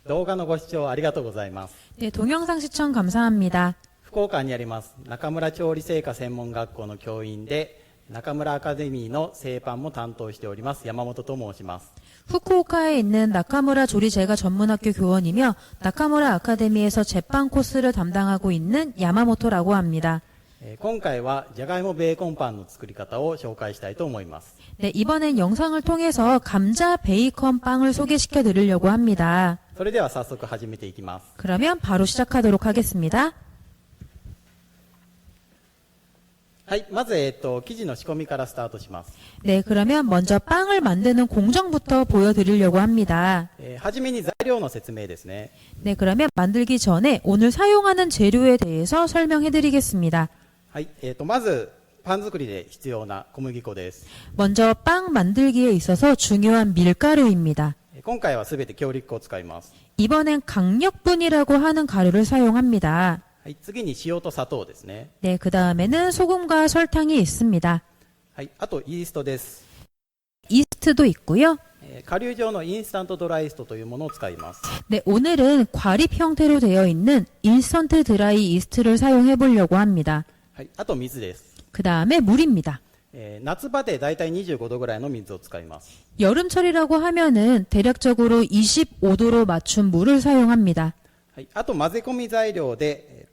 動画のご視聴ありがとうございます。 네, 동영상 시청 감사합니다. 福岡にあります中村調理製菓専門学校の教員で中村アカデミーの製パンも担当しております山本と申します。 후쿠오카에 있는 나카무라 조리제과 전문학교 교원이며 나카무라 아카데미에서 제빵 코스를 담당하고 있는 야마모토라고 합니다. 今回はじゃがいもベーコンパンの作り方を紹介したいと思います。 네, 이번엔 영상을 통해서 감자 베이컨 빵을 소개시켜 드리려고 합니다. それでは早速始めていきます。 그러면 바로 시작하도록 하겠습니다. はい、まず、生地の仕込みからスタートします。 네, 그러면 먼저 빵을 만드는 공정부터 보여드리려고 합니다. はじめに材料の説明ですね。 네, 그러면 만들기 전에 오늘 사용하는 재료에 대해서 설명해 드리겠습니다. はい、まずパン作りで必要な小麦粉です。 먼저 빵 만들기에 있어서 중요한 밀가루입니다. 今回はすべて強力粉を使います。 이번엔 강력분이라고 하는 가루를 사용합니다. はい、次に塩と砂糖ですね。 네, 그 다음에는 소금과 설탕이 있습니다. はい、あとイーストです。 이스트도 있고요. 顆粒状のインスタントドライイーストというものを使います。 네, 오늘은 과립 형태로 되어 있는 인스턴트 드라이 이스트를 사용해 보려고 합니다. はい、あと水です。 그 다음에 물입니다. 夏場でだいたい25度ぐらいの水を使います。 여름철이라고 하면은 대략적으로 25도로 맞춘 물을 사용합니다. はい、あと混ぜ込み材料で、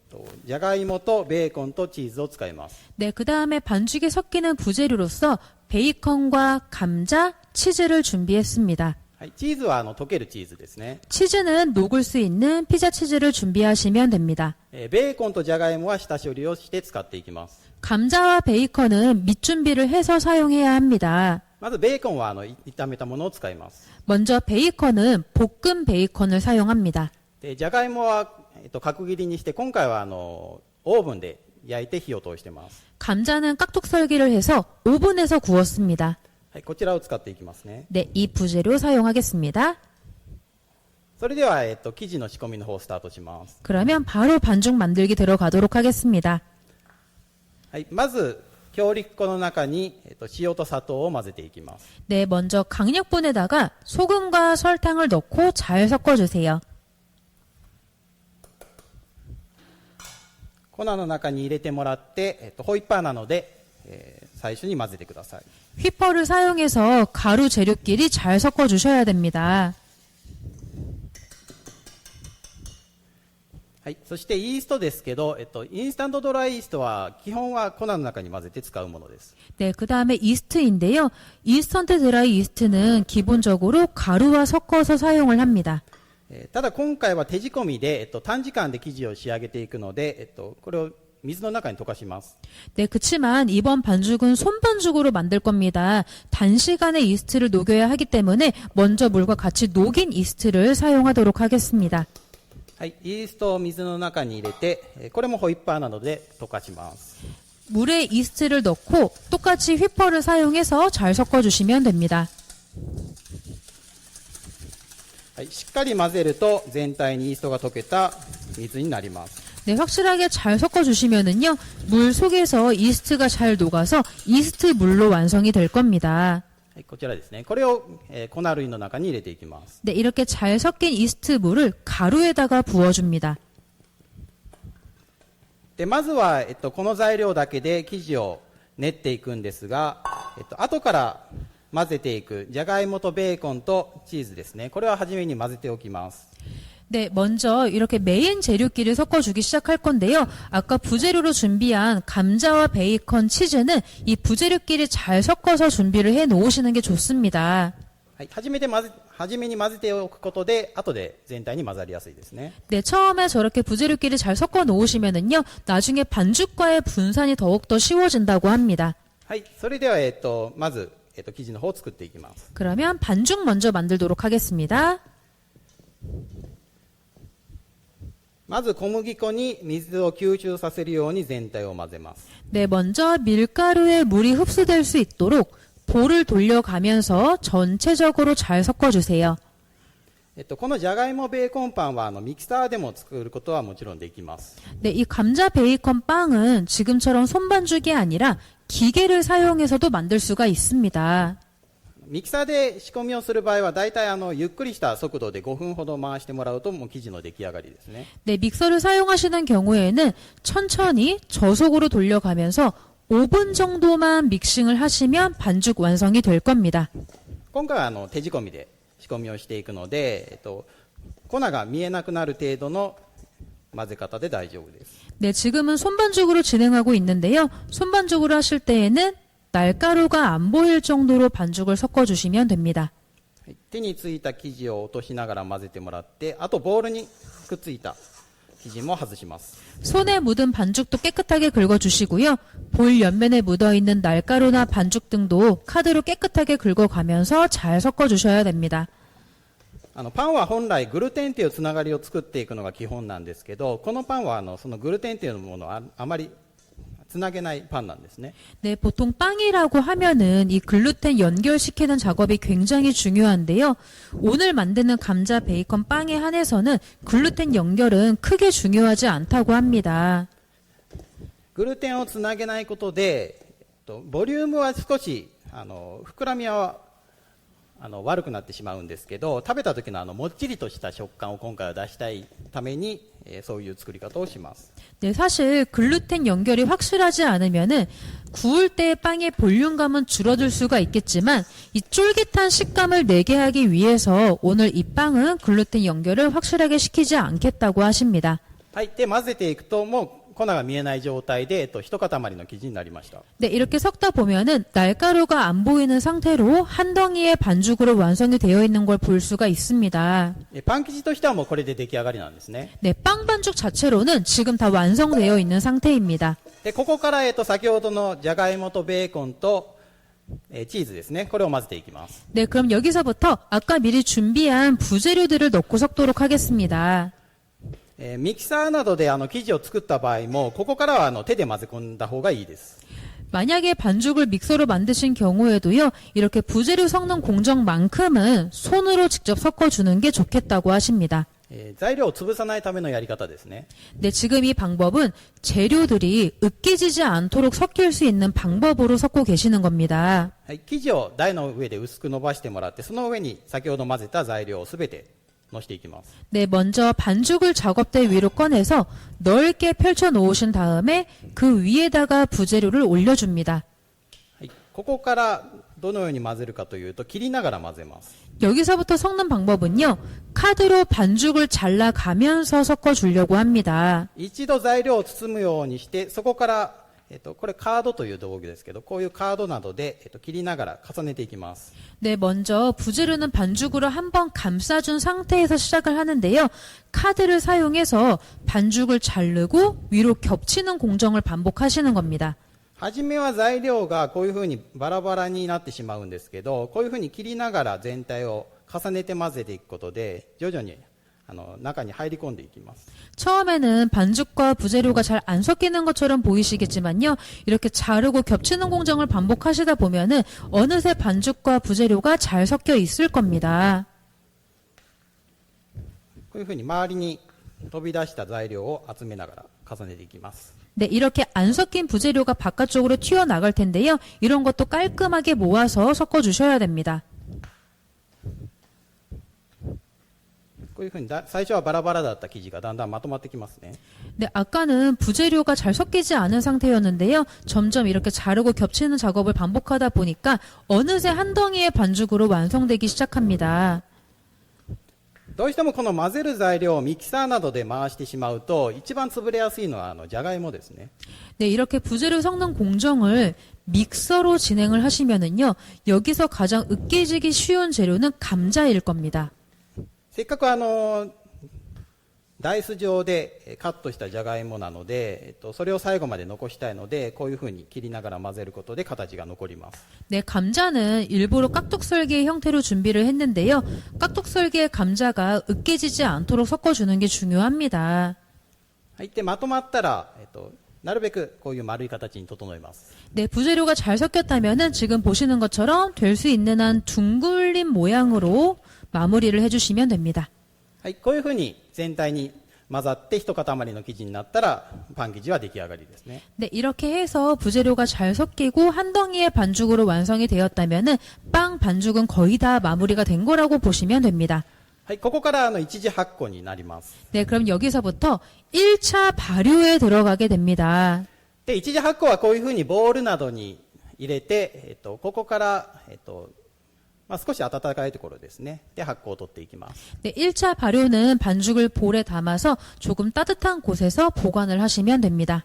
じゃがいもとベーコンとチーズを使います。 네, 그 다음에 반죽에 섞이는 부재료로서 베이컨과 감자, 치즈를 준비했습니다. はい、チーズは溶けるチーズですね。 치즈는 녹을 수 있는 피자 치즈를 준비하시면 됩니다. ベーコンとじゃがいもは下処理をして使っていきます。 감자와 베이컨은 밑 준비를 해서 사용해야 합니다. まずベーコンは炒めたものを使います。 먼저 베이컨은 볶음 베이컨을 사용합니다. でじゃがいもは、角切りにして今回はオーブンで焼いて火を通しています。 감자는 깍둑썰기를 해서 오븐에서 구웠습니다. はい、こちらを使っていきますね。 네, 이 부재료 사용하겠습니다. それでは、生地の仕込みの方をスタートします。 그러면 바로 반죽 만들기 들어가도록 하겠습니다. はい、まず強力粉の中に、塩と砂糖を混ぜていきます。 네, 먼저 강력분에다가 소금과 설탕을 넣고 잘 섞어주세요. 粉の中に入れてもらって、ホイッパーなので、最初に混ぜてください。 휘퍼를 사용해서 가루 재료끼리 잘 섞어주셔야 됩니다. はい、そしてイーストですけど、インスタントドライイーストは基本は粉の中に混ぜて使うものです。 네, 그 다음에 이스트인데요. 인스턴트 드라이 이스트는 기본적으로 가루와 섞어서 사용을 합니다. ただ今回は手仕込みで、短時間で生地を仕上げていくので、これを水の中に溶かします。 네, 그치만 이번 반죽은 손반죽으로 만들 겁니다. 단시간에 이스트를 녹여야 하기 때문에 먼저 물과 같이 녹인 이스트를 사용하도록 하겠습니다. はい、イーストを水の中に入れて、これもホイッパーなどで溶かします。 물에 이스트를 넣고 똑같이 휘퍼를 사용해서 잘 섞어주시면 됩니다. はい、しっかり混ぜると全体にイーストが溶けた水になります。 네, 확실하게 잘 섞어주시면은요, 물 속에서 이스트가 잘 녹아서 이스트 물로 완성이 될 겁니다. はい、こちらですね。これを、粉類の中に入れていきます。 네, 이렇게 잘 섞인 이스트 물을 가루에다가 부어줍니다. でまずは、この材料だけで生地を練っていくんですが、後から混ぜていくじゃがいもとベーコンとチーズですね。これは初めに混ぜておきます。 네, 먼저 이렇게 메인 재료끼리 섞어주기 시작할 건데요. 아까 부재료로 준비한 감자와 베이컨, 치즈는 이 부재료끼리 잘 섞어서 준비를 해 놓으시는 게 좋습니다. はい、初めに混ぜておくことで後で全体に混ざりやすいですね。 네, 처음에 저렇게 부재료끼리 잘 섞어 놓으시면은요, 나중에 반죽과의 분산이 더욱더 쉬워진다고 합니다. はい、それでは、まず、生地の方を作っていきます。 그러면 반죽 먼저 만들도록 하겠습니다. まず小麦粉に水を吸収させるように全体を混ぜます。 네, 먼저 밀가루에 물이 흡수될 수 있도록 볼을 돌려가면서 전체적으로 잘 섞어주세요. このじゃがいもベーコンパンはミキサーでも作ることはもちろんできます。 네, 이 감자 베이컨 빵은 지금처럼 손반죽이 아니라 기계를 사용해서도 만들 수가 있습니다. ミキサーで仕込みをする場合は大体ゆっくりした速度で5分ほど回してもらうともう生地の出来上がりですね。 네, 믹서를 사용하시는 경우에는 천천히 저속으로 돌려가면서 5분 정도만 믹싱을 하시면 반죽 완성이 될 겁니다. 今回は手仕込みで仕込みをしていくので、粉が見えなくなる程度の混ぜ方で大丈夫です。 네, 지금은 손반죽으로 진행하고 있는데요. 손반죽으로 하실 때에는 날가루가 안 보일 정도로 반죽을 섞어주시면 됩니다. 手についた生地を落としながら混ぜてもらって、あとボウルにくっついた生地も外します。 손에 묻은 반죽도 깨끗하게 긁어주시고요. 볼 옆면에 묻어있는 날가루나 반죽 등도 카드로 깨끗하게 긁어가면서 잘 섞어주셔야 됩니다. パンは本来グルテンというつながりを作っていくのが基本なんですけど、このパンはそのグルテンというものはあまりつなげないパンなんですね。 네, 보통 빵이라고 하면은 이 글루텐 연결시키는 작업이 굉장히 중요한데요. 오늘 만드는 감자 베이컨 빵에 한해서는 글루텐 연결은 크게 중요하지 않다고 합니다. グルテンをつなげないことで、ボリュームは少し膨らみは悪くなってしまうんですけど、食べた時のもっちりとした食感を今回は出したいために、そういう作り方をします。 네, 사실 글루텐 연결이 확실하지 않으면은 구울 때 빵의 볼륨감은 줄어들 수가 있겠지만 이 쫄깃한 식감을 내게 하기 위해서 오늘 이 빵은 글루텐 연결을 확실하게 시키지 않겠다고 하십니다. はい、で混ぜていくともう粉が見えない状態で、一塊の生地になりました。 네, 이렇게 섞다 보면은 날가루가 안 보이는 상태로 한 덩이의 반죽으로 완성이 되어 있는 걸 볼 수가 있습니다. パン生地としてはもうこれで出来上がりなんですね。 네, 빵 반죽 자체로는 지금 다 완성되어 있는 상태입니다. でここから、先ほどのじゃがいもとベーコンと、チーズですね。これを混ぜていきます。 네, 그럼 여기서부터 아까 미리 준비한 부재료들을 넣고 섞도록 하겠습니다. ミキサーなどで生地を作った場合も、ここからは手で混ぜ込んだ方がいいです。 만약에 반죽을 믹서로 만드신 경우에도요, 이렇게 부재료 섞는 공정만큼은 손으로 직접 섞어주는 게 좋겠다고 하십니다. 材料を潰さないためのやり方ですね。 네, 지금 이 방법은 재료들이 으깨지지 않도록 섞일 수 있는 방법으로 섞고 계시는 겁니다. はい、生地を台の上で薄く伸ばしてもらって、その上に先ほど混ぜた材料をすべてのしていきます。 네, 먼저 반죽을 작업대 위로 꺼내서 넓게 펼쳐 놓으신 다음에 그 위에다가 부재료를 올려줍니다. はい、ここからどのように混ぜるかというと、切りながら混ぜます。 여기서부터 섞는 방법은요, 카드로 반죽을 잘라가면서 섞어주려고 합니다. 一度材料を包むようにして、そこから、これカードという道具ですけど、こういうカードなどで、切りながら重ねていきます。 네, 먼저 부재료는 반죽으로 한번 감싸준 상태에서 시작을 하는데요. 카드를 사용해서 반죽을 자르고 위로 겹치는 공정을 반복하시는 겁니다. 初めは材料がこういうふうにバラバラになってしまうんですけど、こういうふうに切りながら全体を重ねて混ぜていくことで、徐々に中に入り込んでいきます。 처음에는 반죽과 부재료가 잘 안 섞이는 것처럼 보이시겠지만요. 이렇게 자르고 겹치는 공정을 반복하시다 보면은 어느새 반죽과 부재료가 잘 섞여 있을 겁니다. こういうふうに周りに飛び出した材料を集めながら重ねていきます。 네, 이렇게 안 섞인 부재료가 바깥쪽으로 튀어나갈 텐데요. 이런 것도 깔끔하게 모아서 섞어주셔야 됩니다. こういうふうに最初はバラバラだった生地がだんだんまとまってきますね。 네, 아까는 부재료가 잘 섞이지 않은 상태였는데요. 점점 이렇게 자르고 겹치는 작업을 반복하다 보니까 어느새 한 덩이의 반죽으로 완성되기 시작합니다. どうしてもこの混ぜる材料をミキサーなどで回してしまうと、一番潰れやすいのはじゃがいもですね。 네, 이렇게 부재료 섞는 공정을 믹서로 진행을 하시면은요. 여기서 가장 으깨지기 쉬운 재료는 감자일 겁니다. せっかくダイス状でカットしたじゃがいもなので、それを最後まで残したいので、こういうふうに切りながら混ぜることで形が残ります。 네, 감자는 일부러 깍둑썰기의 형태로 준비를 했는데요. 깍둑썰기의 감자가 으깨지지 않도록 섞어주는 게 중요합니다. はい、でまとまったら、なるべくこういう丸い形に整えます。 네, 부재료가 잘 섞였다면은 지금 보시는 것처럼 될 수 있는 한 둥글린 모양으로 마무리를 해주시면 됩니다. はい、こういうふうに全体に混ざって一塊の生地になったらパン生地は出来上がりですね。 네, 이렇게 해서 부재료가 잘 섞이고 한 덩이의 반죽으로 완성이 되었다면은 빵 반죽은 거의 다 마무리가 된 거라고 보시면 됩니다. はい、ここから一次発酵になります。 네, 그럼 여기서부터 1차 발효에 들어가게 됩니다. で、一次発酵はこういうふうにボウルなどに入れて、ここから、少し温かいところですね。で、発酵を取っていきます。 네, 1차 발효는 반죽을 볼에 담아서 조금 따뜻한 곳에서 보관을 하시면 됩니다.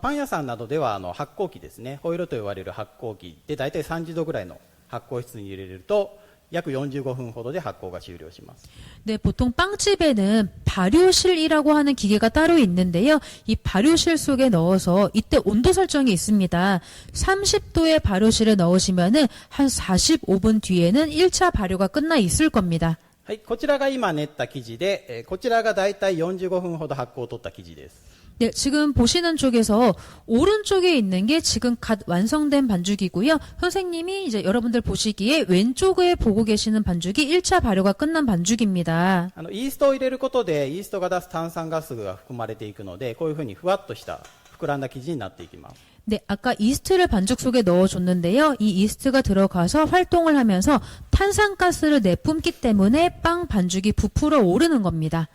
パン屋さんなどでは発酵機ですね。ホイロと呼ばれる発酵機でだいたい30度ぐらいの発酵室に入れると約45分ほどで発酵が終了します。 네, 보통 빵집에는 발효실이라고 하는 기계가 따로 있는데요. 이 발효실 속에 넣어서 이때 온도 설정이 있습니다. 30도의 발효실에 넣으시면은 한 45분 뒤에는 1차 발효가 끝나 있을 겁니다. はい、こちらが今練った生地で、こちらがだいたい45分ほど発酵を取った生地です。 네, 지금 보시는 쪽에서 오른쪽에 있는 게 지금 갓 완성된 반죽이고요. 선생님이 이제 여러분들 보시기에 왼쪽에 보고 계시는 반죽이 1차 발효가 끝난 반죽입니다. イーストを入れることでイーストが出す炭酸ガスが含まれていくのでこういうふうにふわっとした膨らんだ生地になっていきます。 네, 아까 이스트를 반죽 속에 넣어줬는데요. 이 이스트가 들어가서 활동을 하면서 탄산가스를 내뿜기 때문에 빵 반죽이 부풀어 오르는 겁니다.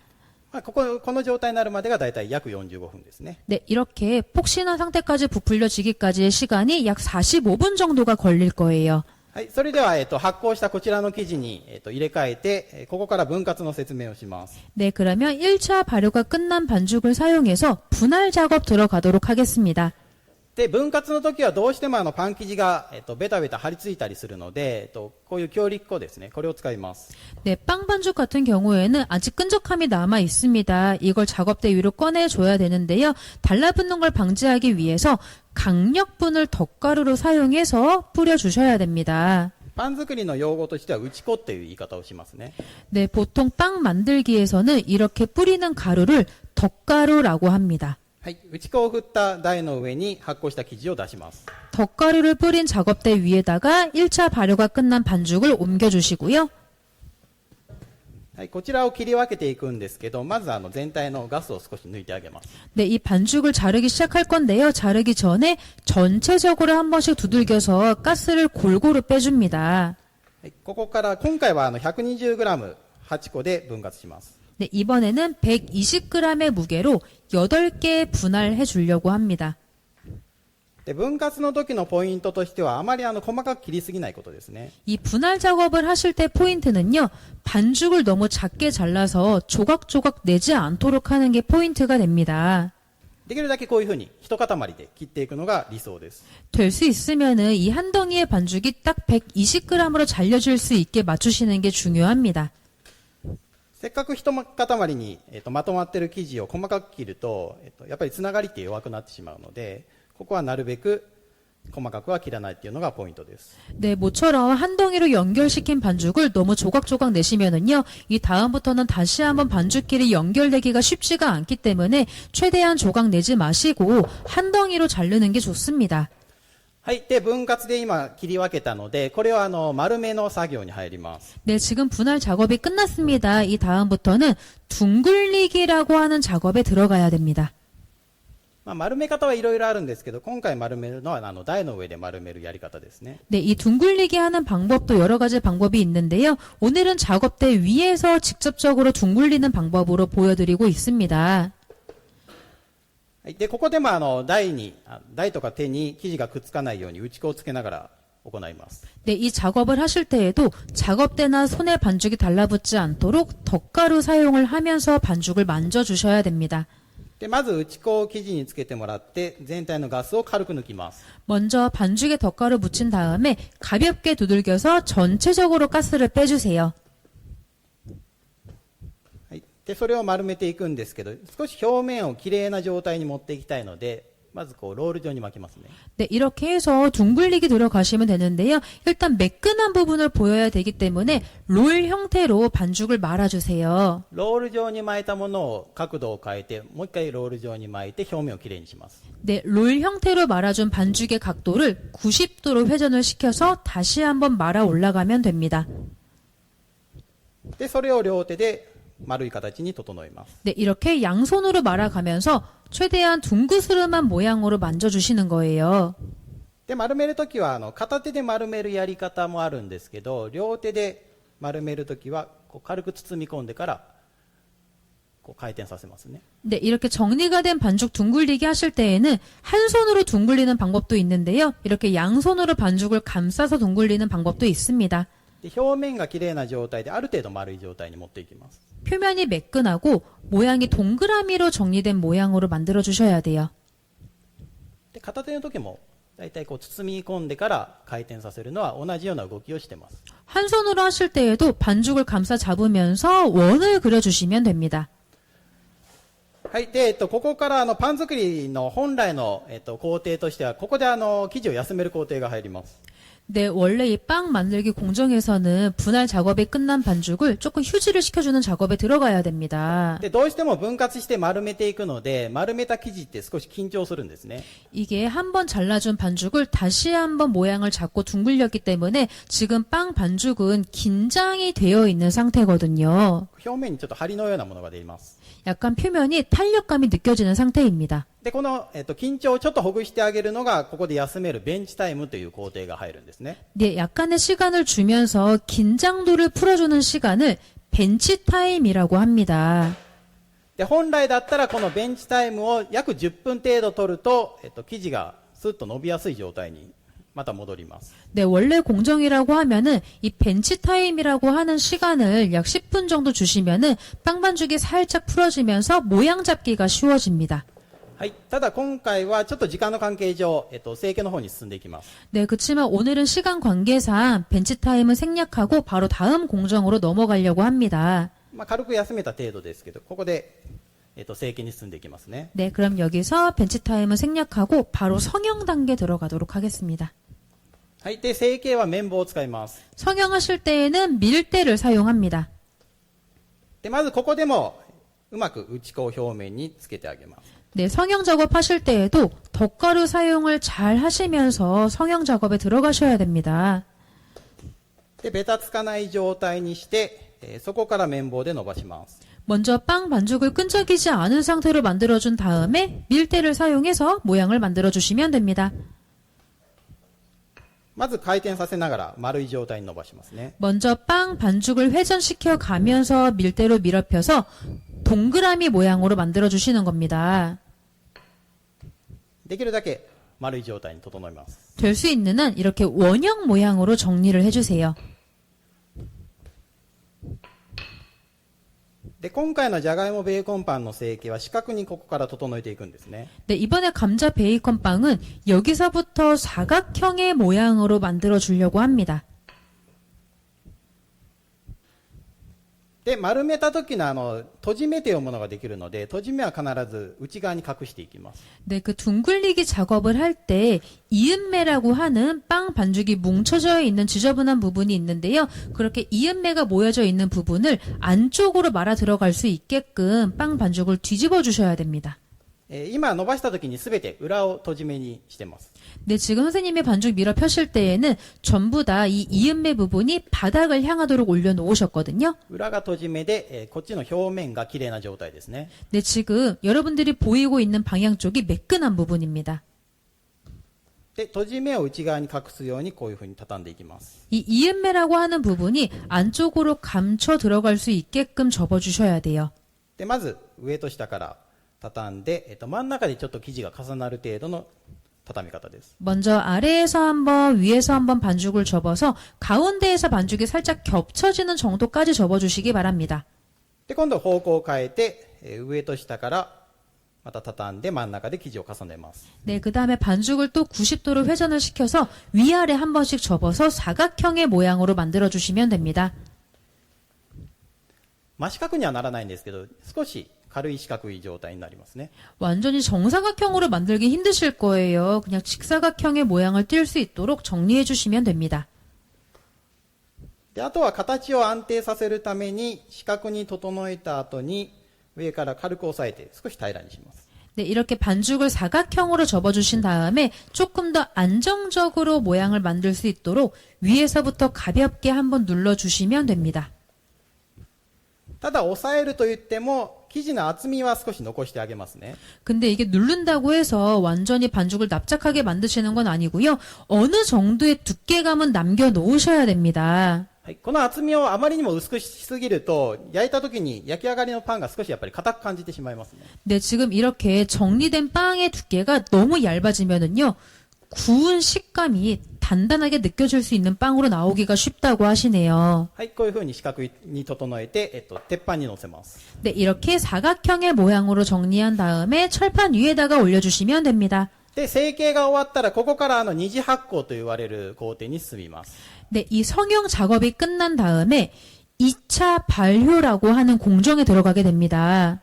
この状態になるまでがだいたい約45分ですね。 네, 이렇게 폭신한 상태까지 부풀려지기까지의 시간이 약 45분 정도가 걸릴 거예요. はい、それでは、発酵したこちらの生地に、入れ替えて、ここから分割の説明をします。 네, 그러면 1차 발효가 끝난 반죽을 사용해서 분할 작업 들어가도록 하겠습니다. で、分割の時はどうしてもパン生地が、ベタベタ張り付いたりするので、こういう強力粉ですね。これを使います。 네, 빵 반죽 같은 경우에는 아직 끈적함이 남아 있습니다. 이걸 작업대 위로 꺼내줘야 되는데요. 달라붙는 걸 방지하기 위해서 강력분을 덧가루로 사용해서 뿌려주셔야 됩니다. パン作りの用語としては打ち粉っていう言い方をしますね。 네, 보통 빵 만들기에서는 이렇게 뿌리는 가루를 덧가루라고 합니다. はい、打ち粉を振った台の上に発酵した生地を出します。 덧가루를 뿌린 작업대 위에다가 1차 발효가 끝난 반죽을 옮겨주시고요. はい、こちらを切り分けていくんですけど、まず全体のガスを少し抜いてあげます。 네, 이 반죽을 자르기 시작할 건데요. 자르기 전에 전체적으로 한 번씩 두들겨서 가스를 골고루 빼줍니다. はい、ここから今回は120g 8個で分割します。 네, 이번에는 120g의 무게로 8개 분할해 주려고 합니다. で、分割の時のポイントとしてはあまり細かく切りすぎないことですね。 이 분할 작업을 하실 때 포인트는요. 반죽을 너무 작게 잘라서 조각조각 내지 않도록 하는 게 포인트가 됩니다. できるだけこういうふうに一塊で切っていくのが理想です。 될 수 있으면은 이 한 덩이의 반죽이 딱 120g으로 잘려질 수 있게 맞추시는 게 중요합니다. せっかく一塊に、まとまっている生地を細かく切ると、やっぱりつながりって弱くなってしまうので、ここはなるべく細かくは切らないっていうのがポイントです。 네, 모처럼 한 덩이로 연결시킨 반죽을 너무 조각조각 내시면은요, 이 다음부터는 다시 한번 반죽끼리 연결되기가 쉽지가 않기 때문에 최대한 조각 내지 마시고 한 덩이로 자르는 게 좋습니다. はい。で、分割で今切り分けたので、これは丸めの作業に入ります。 네, 지금 분할 작업이 끝났습니다. 이 다음부터는 둥글리기라고 하는 작업에 들어가야 됩니다. 丸め方はいろいろあるんですけど、今回丸めるのは台の上で丸めるやり方ですね。 네, 이 둥글리기 하는 방법도 여러 가지 방법이 있는데요. 오늘은 작업대 위에서 직접적으로 둥글리는 방법으로 보여드리고 있습니다. はい。で、ここでも台とか手に生地がくっつかないように打ち粉をつけながら行います。 네, 이 작업을 하실 때에도 작업대나 손에 반죽이 달라붙지 않도록 덧가루 사용을 하면서 반죽을 만져주셔야 됩니다. で、まず打ち粉を生地につけてもらって全体のガスを軽く抜きます。 먼저 반죽에 덧가루 묻힌 다음에 가볍게 두들겨서 전체적으로 가스를 빼주세요. はい。で、それを丸めていくんですけど、少し表面をきれいな状態に持っていきたいので、まずロール状に巻きますね。 네, 이렇게 해서 둥글리기 들어가시면 되는데요. 일단 매끈한 부분을 보여야 되기 때문에 롤 형태로 반죽을 말아주세요. ロール状に巻いたものを角度を変えて、もう一回ロール状に巻いて表面をきれいにします。 네, 롤 형태로 말아준 반죽의 각도를 90도로 회전을 시켜서 다시 한번 말아 올라가면 됩니다. で、それを両手で丸い形に整えます。 네, 이렇게 양손으로 말아가면서 최대한 둥그스름한 모양으로 만져주시는 거예요. で丸めるときは片手で丸めるやり方もあるんですけど、両手で丸めるときはこう軽く包み込んでからこう回転させますね。 네, 이렇게 정리가 된 반죽 둥글리기 하실 때에는 한 손으로 둥글리는 방법도 있는데요. 이렇게 양손으로 반죽을 감싸서 둥글리는 방법도 있습니다. で表面がきれいな状態である程度丸い状態に持っていきます。 표면이 매끈하고 모양이 동그라미로 정리된 모양으로 만들어 주셔야 돼요. で片手の時もだいたいこう包み込んでから回転させるのは同じような動きをしてます。 한 손으로 하실 때에도 반죽을 감싸 잡으면서 원을 그려주시면 됩니다. はい。で、ここからパン作りの本来の、工程としては、ここで生地を休める工程が入ります。 네, 원래 이 빵 만들기 공정에서는 분할 작업이 끝난 반죽을 조금 휴지를 시켜주는 작업에 들어가야 됩니다. で、どうしても分割して丸めていくので、丸めた生地って少し緊張するんですね。 이게 한번 잘라준 반죽을 다시 한번 모양을 잡고 둥글렸기 때문에 지금 빵 반죽은 긴장이 되어 있는 상태거든요. 表面にちょっと張りのようなものが出ます。 약간 표면이 탄력감이 느껴지는 상태입니다. で、この、緊張をちょっとほぐしてあげるのが、ここで休めるベンチタイムという工程が入るんですね。 네, 약간의 시간을 주면서 긴장도를 풀어주는 시간을 벤치 타임이라고 합니다. で、本来だったらこのベンチタイムを約10分程度取ると、生地がスッと伸びやすい状態にまた戻ります。 네, 원래 공정이라고 하면은 이 벤치 타임이라고 하는 시간을 약 10분 정도 주시면은 빵 반죽이 살짝 풀어지면서 모양 잡기가 쉬워집니다. はい。ただ今回はちょっと時間の関係上、成形の方に進んでいきます。 네, 그렇지만 오늘은 시간 관계상 벤치 타임은 생략하고 바로 다음 공정으로 넘어가려고 합니다. まあ、軽く休めた程度ですけど、ここで、成形に進んでいきますね。 네, 그럼 여기서 벤치 타임은 생략하고 바로 성형 단계 들어가도록 하겠습니다. はい。で、成形は綿棒を使います。 성형하실 때에는 밀대를 사용합니다. で、まずここでも、うまく打ち粉を表面につけてあげます。 네, 성형 작업하실 때에도 덧가루 사용을 잘 하시면서 성형 작업에 들어가셔야 됩니다. で、ベタつかない状態にして、そこから綿棒で伸ばします。 먼저 빵 반죽을 끈적이지 않은 상태로 만들어준 다음에 밀대를 사용해서 모양을 만들어주시면 됩니다. まず回転させながら丸い状態に伸ばしますね。 먼저 빵 반죽을 회전시켜 가면서 밀대로 밀어펴서 동그라미 모양으로 만들어주시는 겁니다. できるだけ丸い状態に整えます。 될 수 있는 한 이렇게 원형 모양으로 정리를 해주세요. で、今回のじゃがいもベーコンパンの成形は四角にここから整えていくんですね。 네, 이번에 감자 베이컨 빵은 여기서부터 사각형의 모양으로 만들어 주려고 합니다. で、丸めた時の閉じ目というものができるので、閉じ目は必ず内側に隠していきます。 네, 그 둥글리기 작업을 할 때 이음매라고 하는 빵 반죽이 뭉쳐져 있는 지저분한 부분이 있는데요. 그렇게 이음매가 모여져 있는 부분을 안쪽으로 말아 들어갈 수 있게끔 빵 반죽을 뒤집어 주셔야 됩니다. 今伸ばした時に全て裏を閉じ目にしてます。 네, 지금 선생님의 반죽 밀어 펴실 때에는 전부 다 이 이음매 부분이 바닥을 향하도록 올려놓으셨거든요. 裏が閉じ目で、こっちの表面が綺麗な状態ですね。 네, 지금 여러분들이 보이고 있는 방향 쪽이 매끈한 부분입니다. で、閉じ目を内側に隠すようにこういうふうに畳んでいきます。 이 이음매라고 하는 부분이 안쪽으로 감춰 들어갈 수 있게끔 접어주셔야 돼요. で、まず上と下から畳んで、真ん中でちょっと生地が重なる程度の畳み方です。 먼저 아래에서 한번 위에서 한번 반죽을 접어서 가운데에서 반죽이 살짝 겹쳐지는 정도까지 접어주시기 바랍니다. で、今度方向を変えて、上と下からまた畳んで真ん中で生地を重ねます。 네, 그 다음에 반죽을 또 90도로 회전을 시켜서 위아래 한 번씩 접어서 사각형의 모양으로 만들어주시면 됩니다. 真四角にはならないんですけど、少し軽い四角い状態になりますね。 완전히 정사각형으로 만들기 힘드실 거예요. 그냥 직사각형의 모양을 띌 수 있도록 정리해 주시면 됩니다. で、あとは形を安定させるために四角に整えた後に上から軽く押さえて少し平らにします。 네, 이렇게 반죽을 사각형으로 접어주신 다음에 조금 더 안정적으로 모양을 만들 수 있도록 위에서부터 가볍게 한번 눌러주시면 됩니다. ただ押さえると言っても生地の厚みは少し残してあげますね。 근데 이게 누른다고 해서 완전히 반죽을 납작하게 만드시는 건 아니고요. 어느 정도의 두께감은 남겨 놓으셔야 됩니다. はい、この厚みをあまりにも薄くしすぎると焼いた時に焼き上がりのパンが少しやっぱり硬く感じてしまいますね。 네, 지금 이렇게 정리된 빵의 두께가 너무 얇아지면은요. 구운 식감이 단단하게 느껴질 수 있는 빵으로 나오기가 쉽다고 하시네요. はい、こういう風に四角に整えて、鉄板に乗せます。 네, 이렇게 사각형의 모양으로 정리한 다음에 철판 위에다가 올려주시면 됩니다. で、成形が終わったらここから二次発酵と言われる工程に進みます。 네, 이 성형 작업이 끝난 다음에 2차 발효라고 하는 공정에 들어가게 됩니다.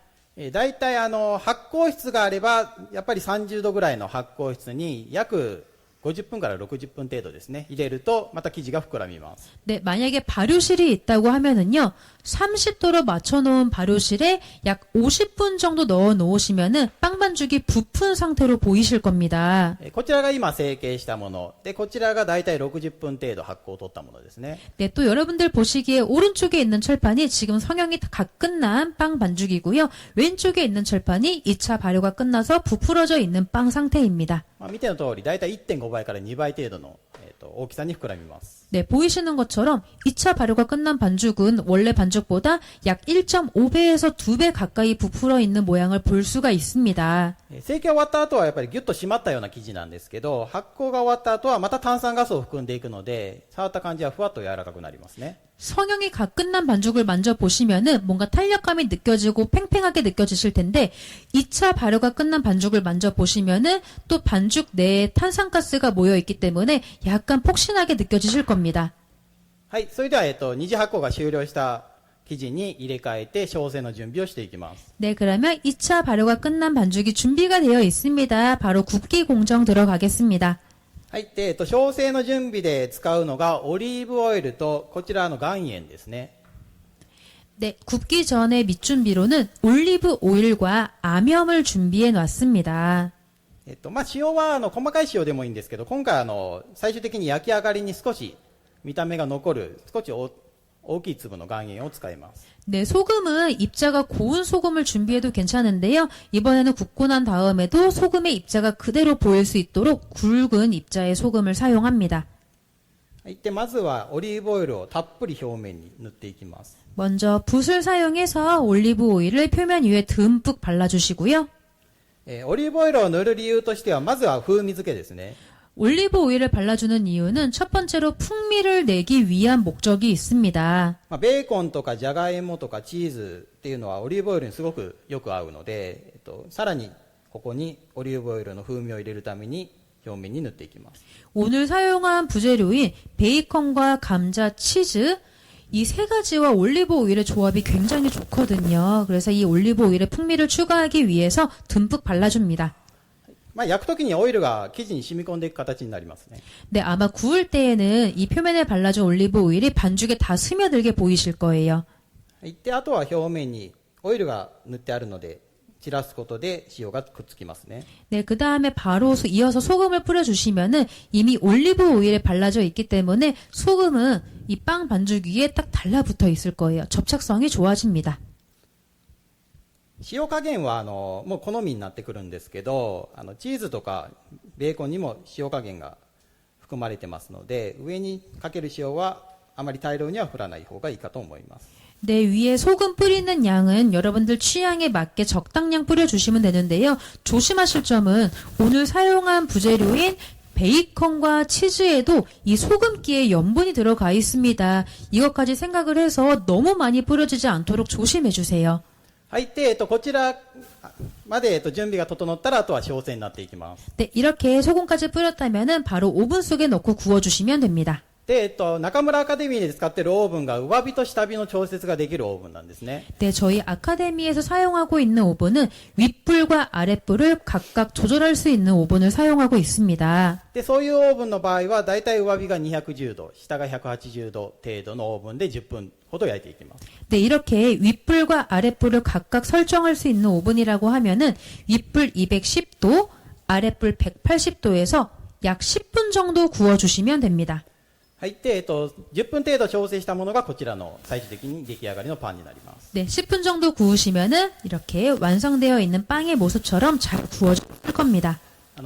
だいたい発酵室があればやっぱり30度ぐらいの発酵室に約50分から60分程度ですね入れるとまた生地が膨らみます。 네, 만약에 발효실이 있다고 하면은요, 30도로 맞춰놓은 발효실에 약 50분 정도 넣어 놓으시면은 빵 반죽이 부푼 상태로 보이실 겁니다. こちらが今成形したもので、こちらがだいたい60分程度発酵を取ったものですね。 네, 또 여러분들 보시기에 오른쪽에 있는 철판이 지금 성형이 다 끝난 빵 반죽이고요. 왼쪽에 있는 철판이 2차 발효가 끝나서 부풀어져 있는 빵 상태입니다. 見ての通りだいたい 1.5 倍から2倍程度の、大きさに膨らみます。 네, 보이시는 것처럼 2차 발효가 끝난 반죽은 원래 반죽보다 약 1.5배에서 2배 가까이 부풀어 있는 모양을 볼 수가 있습니다. 成形終わった後はやっぱりギュッと締まったような生地なんですけど、発酵が終わった後はまた炭酸ガスを含んでいくので、触った感じはふわっと柔らかくなりますね。 성형이 다 끝난 반죽을 만져보시면은 뭔가 탄력감이 느껴지고 팽팽하게 느껴지실 텐데 2차 발효가 끝난 반죽을 만져보시면은 또 반죽 내에 탄산가스가 모여있기 때문에 약간 폭신하게 느껴지실 겁니다. はい、それでは、二次発酵が終了した生地に入れ替えて焼成の準備をしていきます。 네, 그러면 2차 발효가 끝난 반죽이 준비가 되어 있습니다. 바로 굽기 공정 들어가겠습니다. はい、で、焼成の準備で使うのがオリーブオイルとこちらの岩塩ですね。 네, 굽기 전에 밑준비로는 올리브 오일과 암염을 준비해 놨습니다. 塩は細かい塩でもいいんですけど、今回最終的に焼き上がりに少し見た目が残る少し大きい粒の岩塩を使います。 네, 소금은 입자가 고운 소금을 준비해도 괜찮은데요. 이번에는 굽고 난 다음에도 소금의 입자가 그대로 보일 수 있도록 굵은 입자의 소금을 사용합니다. はい、で、まずはオリーブオイルをたっぷり表面に塗っていきます。 먼저 붓을 사용해서 올리브 오일을 표면 위에 듬뿍 발라주시고요. オリーブオイルを塗る理由としてはまずは風味付けですね。 올리브 오일을 발라주는 이유는 첫 번째로 풍미를 내기 위한 목적이 있습니다. ベーコンとかジャガイモとかチーズっていうのはオリーブオイルにすごくよく合うので、さらにここにオリーブオイルの風味を入れるために表面に塗っていきます。 오늘 사용한 부재료인 베이컨과 감자, 치즈 이 세 가지와 올리브 오일의 조합이 굉장히 좋거든요. 그래서 이 올리브 오일의 풍미를 추가하기 위해서 듬뿍 발라줍니다. 焼くときにオイルが生地に染み込んでいく形になりますね。 네, 아마 구울 때에는 이 표면에 발라준 올리브 오일이 반죽에 다 스며들게 보이실 거예요. で、あとは表面にオイルが塗ってあるので散らすことで塩がくっつきますね。 네, 그 다음에 바로 이어서 소금을 뿌려주시면은 이미 올리브 오일에 발라져 있기 때문에 소금은 이 빵 반죽 위에 딱 달라붙어 있을 거예요. 접착성이 좋아집니다. 塩加減はもう好みになってくるんですけど、チーズとかベーコンにも塩加減が含まれてますので、上にかける塩はあまり大量には振らない方がいいかと思います。 네, 위에 소금 뿌리는 양은 여러분들 취향에 맞게 적당량 뿌려주시면 되는데요. 조심하실 점은 오늘 사용한 부재료인 베이컨과 치즈에도 이 소금기에 염분이 들어가 있습니다. 이것까지 생각을 해서 너무 많이 뿌려지지 않도록 조심해 주세요. はい、で、こちらまで、準備が整ったらあとは焼成になっていきます。 네, 이렇게 소금까지 뿌렸다면은 바로 오븐 속에 넣고 구워주시면 됩니다. で、中村アカデミーで使っているオーブンが上火と下火の調節ができるオーブンなんですね。 네, 저희 아카데미에서 사용하고 있는 오븐은 윗불과 아랫불을 각각 조절할 수 있는 오븐을 사용하고 있습니다. で、そういうオーブンの場合はだいたい上火が210度、下が180度程度のオーブンで10分ほど焼いていきます。 네, 이렇게 윗불과 아랫불을 각각 설정할 수 있는 오븐이라고 하면은 윗불 210도, 아랫불 180도에서 약 10분 정도 구워주시면 됩니다. はい。で、10分程度調整したものがこちらの最終的に出来上がりのパンになります。 네, 10분 정도 구우시면은 이렇게 완성되어 있는 빵의 모습처럼 잘 구워질 겁니다.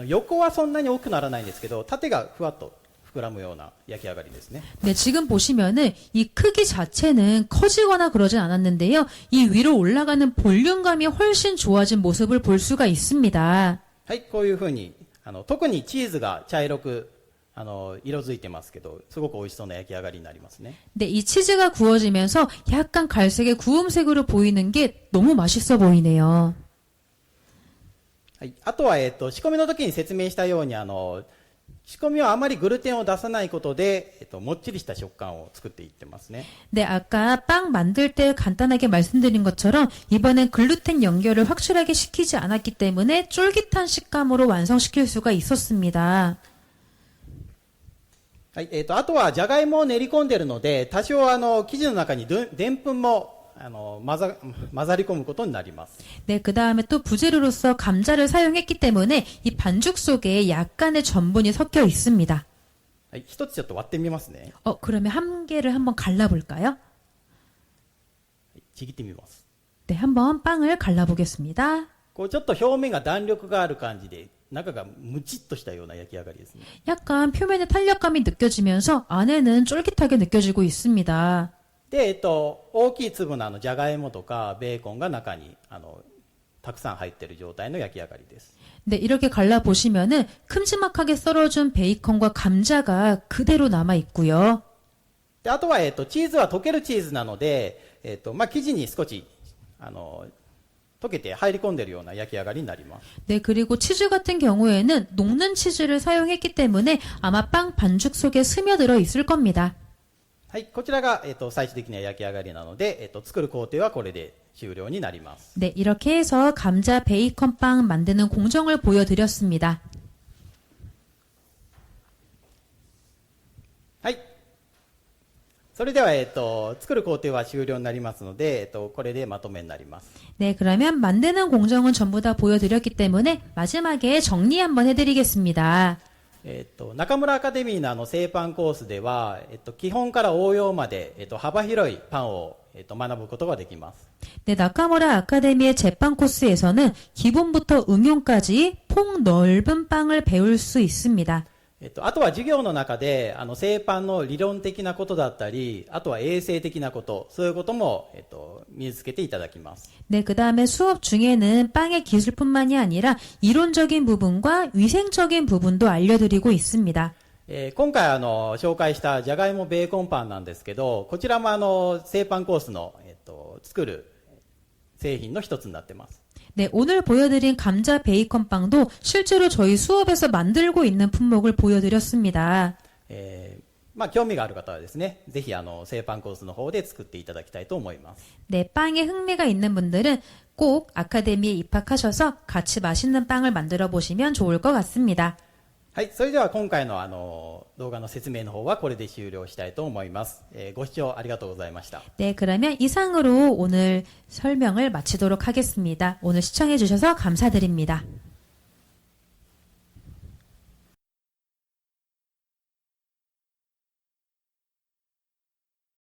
横はそんなに大きくならないんですけど、縦がふわっと膨らむような焼き上がりですね。 네, 지금 보시면은 이 크기 자체는 커지거나 그러진 않았는데요. 이 위로 올라가는 볼륨감이 훨씬 좋아진 모습을 볼 수가 있습니다. はい。こういうふうに、特にチーズが茶色く、色づいてますけど、すごく美味しそうな焼き上がりになりますね。 네, 이 치즈가 구워지면서 약간 갈색의 구움색으로 보이는 게 너무 맛있어 보이네요. はい。あとは、仕込みの時に説明したように、仕込みはあまりグルテンを出さないことで、もっちりした食感を作っていってますね。 네, 아까 빵 만들 때 간단하게 말씀드린 것처럼 이번엔 글루텐 연결을 확실하게 시키지 않았기 때문에 쫄깃한 식감으로 완성시킬 수가 있었습니다. はい。あとは、じゃがいもを練り込んでるので、多少生地の中にでんぷんも、混ざり込むことになります。 네, 그 다음에 또 부재료로서 감자를 사용했기 때문에 이 반죽 속에 약간의 전분이 섞여 있습니다. はい。一つちょっと割ってみますね。 그러면 한 개를 한번 갈라볼까요? ちぎってみます。 네, 한번 빵을 갈라보겠습니다. こうちょっと表面が弾力がある感じで、中がムチっとしたような焼き上がりですね。 약간 표면에 탄력감이 느껴지면서 안에는 쫄깃하게 느껴지고 있습니다. で、大きい粒のじゃがいもとかベーコンが中にたくさん入っている状態の焼き上がりです。 네, 이렇게 갈라보시면은 큼지막하게 썰어준 베이컨과 감자가 그대로 남아 있고요. で、あとは、チーズは溶けるチーズなので、生地に少し溶けて入り込んでいるような焼き上がりになります。 네, 그리고 치즈 같은 경우에는 녹는 치즈를 사용했기 때문에 아마 빵 반죽 속에 스며들어 있을 겁니다. はい、こちらが、最終的な焼き上がりなので、作る工程はこれで終了になります。 네, 이렇게 해서 감자 베이컨 빵 만드는 공정을 보여드렸습니다. はい。それでは、作る工程は終了になりますので、これでまとめになります。 네, 그러면 만드는 공정은 전부 다 보여드렸기 때문에 마지막에 정리 한번 해드리겠습니다. 中村アカデミーの製パンコースでは、基本から応用まで、幅広いパンを、学ぶことができます。 네, 나카무라 아카데미의 제빵 코스에서는 기본부터 응용까지 폭넓은 빵을 배울 수 있습니다. あとは授業の中で、製パンの理論的なことだったり、あとは衛生的なこと、そういうことも、身につけていただきます。 네, 그 다음에 수업 중에는 빵의 기술뿐만이 아니라 이론적인 부분과 위생적인 부분도 알려드리고 있습니다. 今回紹介したじゃがいもベーコンパンなんですけど、こちらも製パンコースの、作る製品の一つになっています。 네, 오늘 보여드린 감자 베이컨 빵도 실제로 저희 수업에서 만들고 있는 품목을 보여드렸습니다. 興味がある方はですね、ぜひ製パンコースの方で作っていただきたいと思います。 네, 빵에 흥미가 있는 분들은 꼭 아카데미에 입학하셔서 같이 맛있는 빵을 만들어 보시면 좋을 것 같습니다. はい、それでは今回の動画の説明の方はこれで終了したいと思います。ご視聴ありがとうございました。 네, 그러면 이상으로 오늘 설명을 마치도록 하겠습니다. 오늘 시청해 주셔서 감사드립니다.